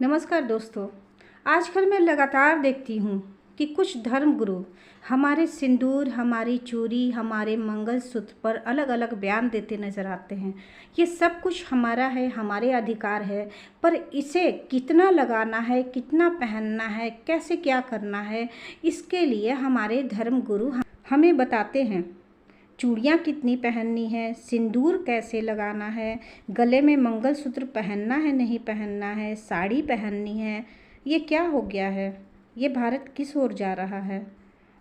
नमस्कार दोस्तों। आजकल मैं लगातार देखती हूँ कि कुछ धर्मगुरु हमारे सिंदूर, हमारी चूड़ी, हमारे मंगलसूत्र पर अलग अलग बयान देते नज़र आते हैं। ये सब कुछ हमारा है, हमारे अधिकार है, पर इसे कितना लगाना है, कितना पहनना है, कैसे क्या करना है, इसके लिए हमारे धर्मगुरु हमें बताते हैं। चूड़ियाँ कितनी पहननी है, सिंदूर कैसे लगाना है, गले में मंगलसूत्र पहनना है नहीं पहनना है, साड़ी पहननी है। ये क्या हो गया है? ये भारत किस ओर जा रहा है?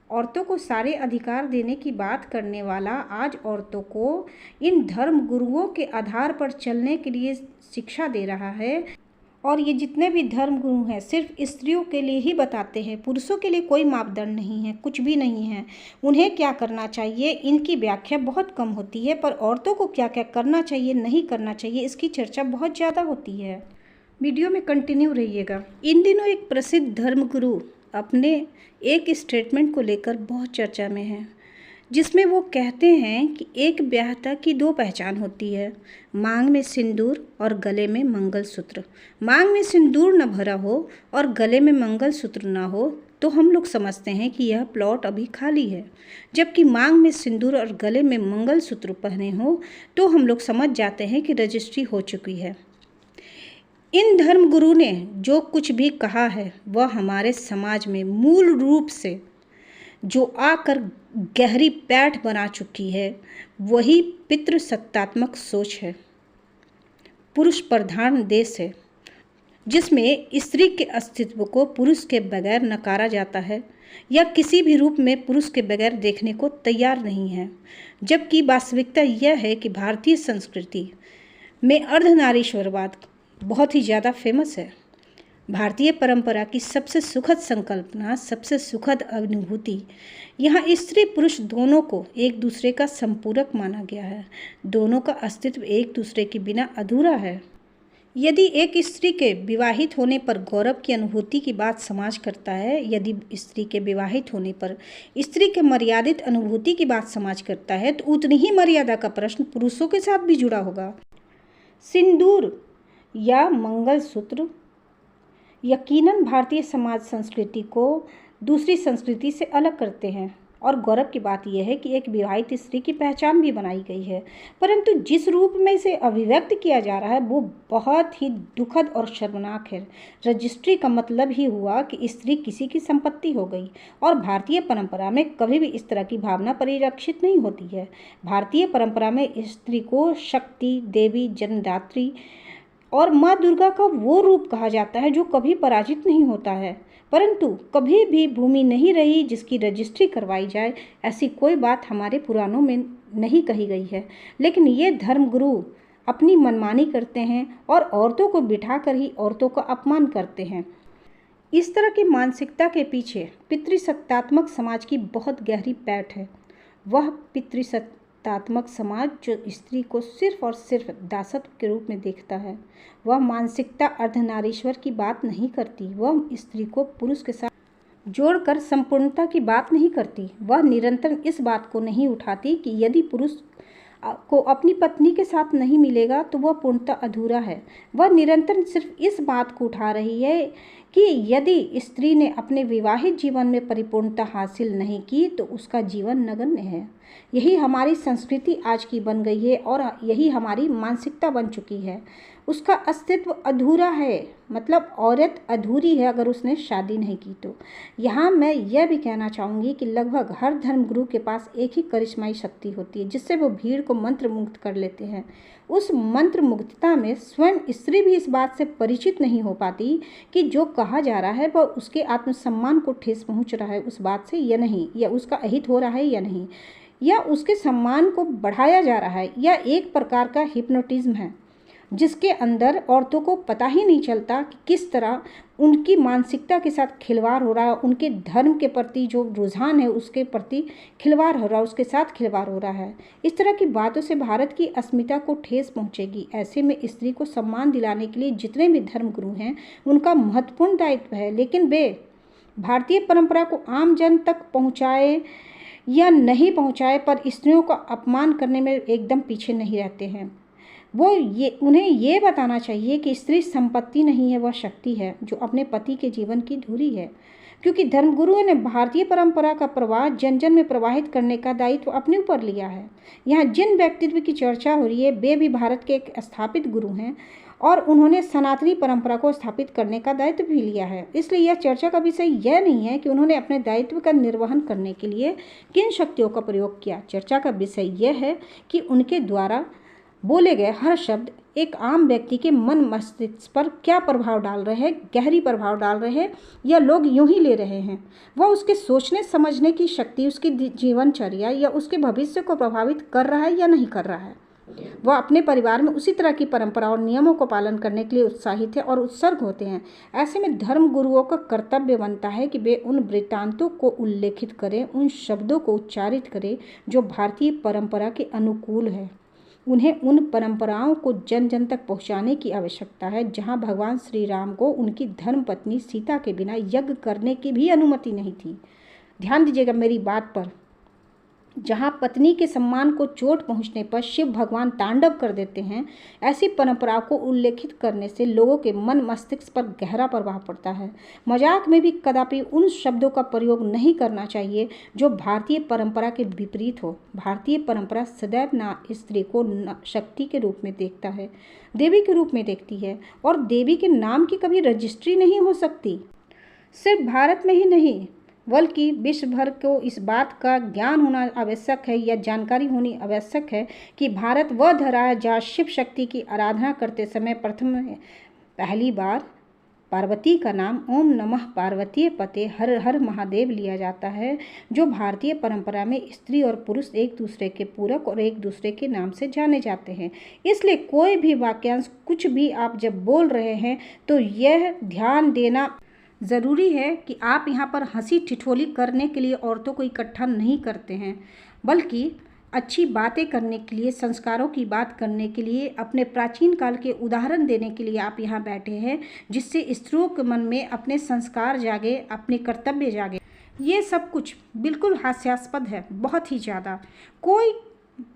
औरतों को सारे अधिकार देने की बात करने वाला आज औरतों को इन धर्म गुरुओं के आधार पर चलने के लिए शिक्षा दे रहा है। और ये जितने भी धर्म गुरु हैं सिर्फ स्त्रियों के लिए ही बताते हैं, पुरुषों के लिए कोई मापदंड नहीं है, कुछ भी नहीं है। उन्हें क्या करना चाहिए इनकी व्याख्या बहुत कम होती है, पर औरतों को क्या क्या करना चाहिए, नहीं करना चाहिए, इसकी चर्चा बहुत ज़्यादा होती है। वीडियो में कंटिन्यू रहिएगा। इन दिनों एक प्रसिद्ध धर्मगुरु अपने एक स्टेटमेंट को लेकर बहुत चर्चा में है, जिसमें वो कहते हैं कि एक ब्याहता की दो पहचान होती है, मांग में सिंदूर और गले में मंगलसूत्र। मांग में सिंदूर न भरा हो और गले में मंगलसूत्र न हो तो हम लोग समझते हैं कि यह प्लॉट अभी खाली है, जबकि मांग में सिंदूर और गले में मंगलसूत्र पहने हो तो हम लोग समझ जाते हैं कि रजिस्ट्री हो चुकी है। इन धर्मगुरु ने जो कुछ भी कहा है वह हमारे समाज में मूल रूप से जो आकर गहरी पैठ बना चुकी है वही पितृसत्तात्मक सोच है। पुरुष प्रधान देश है जिसमें स्त्री के अस्तित्व को पुरुष के बगैर नकारा जाता है या किसी भी रूप में पुरुष के बगैर देखने को तैयार नहीं है, जबकि वास्तविकता यह है कि भारतीय संस्कृति में अर्धनारीश्वरवाद बहुत ही ज़्यादा फेमस है। भारतीय परंपरा की सबसे सुखद संकल्पना, सबसे सुखद अनुभूति, यहाँ स्त्री पुरुष दोनों को एक दूसरे का संपूरक माना गया है। दोनों का अस्तित्व एक दूसरे के बिना अधूरा है। यदि एक स्त्री के विवाहित होने पर गौरव की अनुभूति की बात समाज करता है, यदि स्त्री के विवाहित होने पर स्त्री के मर्यादित अनुभूति की बात समाज करता है, तो उतनी ही मर्यादा का प्रश्न पुरुषों के साथ भी जुड़ा होगा। सिंदूर या मंगलसूत्र यकीनन भारतीय समाज संस्कृति को दूसरी संस्कृति से अलग करते हैं, और गौरव की बात यह है कि एक विवाहित स्त्री की पहचान भी बनाई गई है, परंतु जिस रूप में इसे अभिव्यक्त किया जा रहा है वो बहुत ही दुखद और शर्मनाक है। रजिस्ट्री का मतलब ही हुआ कि स्त्री किसी की संपत्ति हो गई, और भारतीय परंपरा में कभी भी इस तरह की भावना परिलक्षित नहीं होती है। भारतीय परंपरा में स्त्री को शक्ति, देवी, जन्मदात्री और माँ दुर्गा का वो रूप कहा जाता है जो कभी पराजित नहीं होता है, परंतु कभी भी भूमि नहीं रही जिसकी रजिस्ट्री करवाई जाए, ऐसी कोई बात हमारे पुराणों में नहीं कही गई है। लेकिन ये धर्मगुरु अपनी मनमानी करते हैं और औरतों को बिठाकर ही औरतों का अपमान करते हैं। इस तरह की मानसिकता के पीछे पितृसत्तात्मक समाज की बहुत गहरी पैठ है। वह पितृसत्तात्मक समाज जो स्त्री को सिर्फ और सिर्फ दासत्व के रूप में देखता है, वह मानसिकता अर्धनारीश्वर की बात नहीं करती। वह स्त्री को पुरुष के साथ जोड़कर संपूर्णता की बात नहीं करती। वह निरंतर इस बात को नहीं उठाती कि यदि पुरुष को अपनी पत्नी के साथ नहीं मिलेगा तो वह पूर्णतः अधूरा है। वह निरंतर सिर्फ इस बात को उठा रही है कि यदि स्त्री ने अपने विवाहित जीवन में परिपूर्णता हासिल नहीं की तो उसका जीवन नगण्य है। यही हमारी संस्कृति आज की बन गई है और यही हमारी मानसिकता बन चुकी है। उसका अस्तित्व अधूरा है, मतलब औरत अधूरी है अगर उसने शादी नहीं की तो। यहाँ मैं यह भी कहना चाहूँगी कि लगभग हर धर्मगुरु के पास एक ही करिश्माई शक्ति होती है जिससे वो भीड़ को मंत्र मुग्ध कर लेते हैं। उस मंत्र मुग्धता में स्वयं स्त्री भी इस बात से परिचित नहीं हो पाती कि जो कहा जा रहा है वह उसके आत्मसम्मान को ठेस पहुँच रहा है उस बात से या नहीं, या उसका अहित हो रहा है या नहीं, या उसके सम्मान को बढ़ाया जा रहा है, या एक प्रकार का हिप्नोटिज्म है जिसके अंदर औरतों को पता ही नहीं चलता कि किस तरह उनकी मानसिकता के साथ खिलवाड़ हो रहा है, उनके धर्म के प्रति जो रुझान है उसके प्रति खिलवाड़ हो रहा है, उसके साथ खिलवाड़ हो रहा है। इस तरह की बातों से भारत की अस्मिता को ठेस पहुंचेगी। ऐसे में स्त्री को सम्मान दिलाने के लिए जितने भी धर्मगुरु हैं उनका महत्वपूर्ण दायित्व है, लेकिन वे भारतीय परंपरा को आम जन तक पहुँचाए या नहीं पहुँचाए पर स्त्रियों का अपमान करने में एकदम पीछे नहीं रहते हैं। उन्हें ये बताना चाहिए कि स्त्री संपत्ति नहीं है, वह शक्ति है जो अपने पति के जीवन की धुरी है। क्योंकि धर्मगुरुओं ने भारतीय परंपरा का प्रवाह जन जन में प्रवाहित करने का दायित्व अपने ऊपर लिया है। यहाँ जिन व्यक्तित्व की चर्चा हो रही है वे भी भारत के एक स्थापित गुरु हैं और उन्होंने सनातनी परंपरा को स्थापित करने का दायित्व भी लिया है। इसलिए यह चर्चा का विषय यह नहीं है कि उन्होंने अपने दायित्व का निर्वहन करने के लिए किन शक्तियों का प्रयोग किया। चर्चा का विषय यह है कि उनके द्वारा बोले गए हर शब्द एक आम व्यक्ति के मन मस्तिष्क पर क्या प्रभाव डाल रहे हैं, गहरी प्रभाव डाल रहे हैं या लोग यूं ही ले रहे हैं। वह उसके सोचने समझने की शक्ति, उसकी जीवनचर्या या उसके भविष्य को प्रभावित कर रहा है या नहीं कर रहा है। वह अपने परिवार में उसी तरह की परंपरा और नियमों को पालन करने के लिए उत्साहित है और उत्सर्ग होते हैं। ऐसे में धर्म गुरुओं का कर्तव्य बनता है कि वे उन वृत्तांतों को उल्लेखित करें, उन शब्दों को उच्चारित करें जो भारतीय परंपरा के अनुकूल है। उन्हें उन परंपराओं को जन जन तक पहुंचाने की आवश्यकता है जहां भगवान श्री राम को उनकी धर्मपत्नी सीता के बिना यज्ञ करने की भी अनुमति नहीं थी। ध्यान दीजिएगा मेरी बात पर। जहां पत्नी के सम्मान को चोट पहुंचने पर शिव भगवान तांडव कर देते हैं, ऐसी परंपराओं को उल्लेखित करने से लोगों के मन मस्तिष्क पर गहरा प्रभाव पड़ता है। मजाक में भी कदापि उन शब्दों का प्रयोग नहीं करना चाहिए जो भारतीय परंपरा के विपरीत हो। भारतीय परंपरा सदैव स्त्री को शक्ति के रूप में देखता है, देवी के रूप में देखती है और देवी के नाम की कभी रजिस्ट्री नहीं हो सकती। सिर्फ भारत में ही नहीं बल्कि विश्व भर को इस बात का ज्ञान होना आवश्यक है या जानकारी होनी आवश्यक है कि भारत वह धरा है जहाँ शिव शक्ति की आराधना करते समय पहली बार पार्वती का नाम ओम नमः पार्वतीय पते हर हर महादेव लिया जाता है, जो भारतीय परंपरा में स्त्री और पुरुष एक दूसरे के पूरक और एक दूसरे के नाम से जाने जाते हैं। इसलिए कोई भी वाक्यांश कुछ भी आप जब बोल रहे हैं तो यह ध्यान देना ज़रूरी है कि आप यहाँ पर हंसी ठिठोली करने के लिए औरतों को इकट्ठा नहीं करते हैं, बल्कि अच्छी बातें करने के लिए, संस्कारों की बात करने के लिए, अपने प्राचीन काल के उदाहरण देने के लिए आप यहाँ बैठे हैं, जिससे स्त्रियों के मन में अपने संस्कार जागे, अपने कर्तव्य जागे। ये सब कुछ बिल्कुल हास्यास्पद है, बहुत ही ज़्यादा। कोई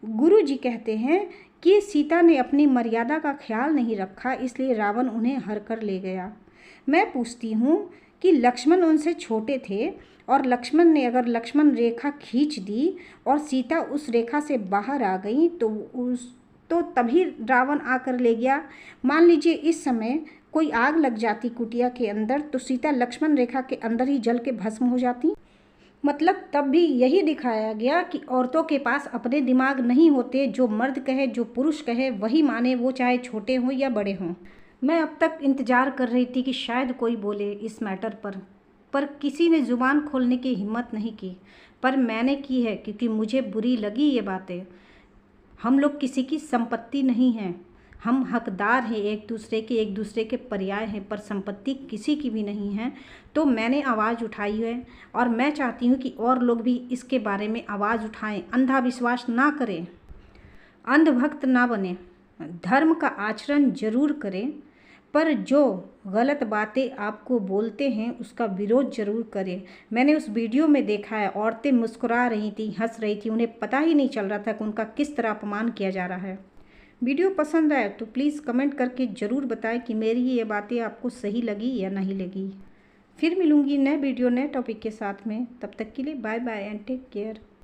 गुरु जी कहते हैं कि सीता ने अपनी मर्यादा का ख्याल नहीं रखा, इसलिए रावण उन्हें हर कर ले गया। मैं पूछती हूँ कि लक्ष्मण उनसे छोटे थे और लक्ष्मण रेखा खींच दी और सीता उस रेखा से बाहर आ गई तो तभी रावण आकर ले गया। मान लीजिए इस समय कोई आग लग जाती कुटिया के अंदर तो सीता लक्ष्मण रेखा के अंदर ही जल के भस्म हो जाती। मतलब तब भी यही दिखाया गया कि औरतों के पास अपने दिमाग नहीं होते, जो मर्द कहे, जो पुरुष कहे वही माने, वो चाहे छोटे हों या बड़े हों। मैं अब तक इंतज़ार कर रही थी कि शायद कोई बोले इस मैटर पर किसी ने ज़ुबान खोलने की हिम्मत नहीं की, पर मैंने की है क्योंकि मुझे बुरी लगी ये बातें। हम लोग किसी की संपत्ति नहीं हैं, हम हकदार हैं एक दूसरे के पर्याय हैं, पर संपत्ति किसी की भी नहीं है। तो मैंने आवाज़ उठाई है और मैं चाहती हूँ कि और लोग भी इसके बारे में आवाज़ उठाएं। अंधा विश्वास ना करें, अंधभक्त ना बने, धर्म का आचरण जरूर करें, पर जो गलत बातें आपको बोलते हैं उसका विरोध जरूर करें। मैंने उस वीडियो में देखा है, औरतें मुस्कुरा रही थी, हंस रही थी, उन्हें पता ही नहीं चल रहा था कि उनका किस तरह अपमान किया जा रहा है। वीडियो पसंद आए तो प्लीज़ कमेंट करके ज़रूर बताएं कि मेरी ये बातें आपको सही लगी या नहीं लगी। फिर मिलूँगी नए वीडियो नए टॉपिक के साथ में, तब तक के लिए bye bye and take care.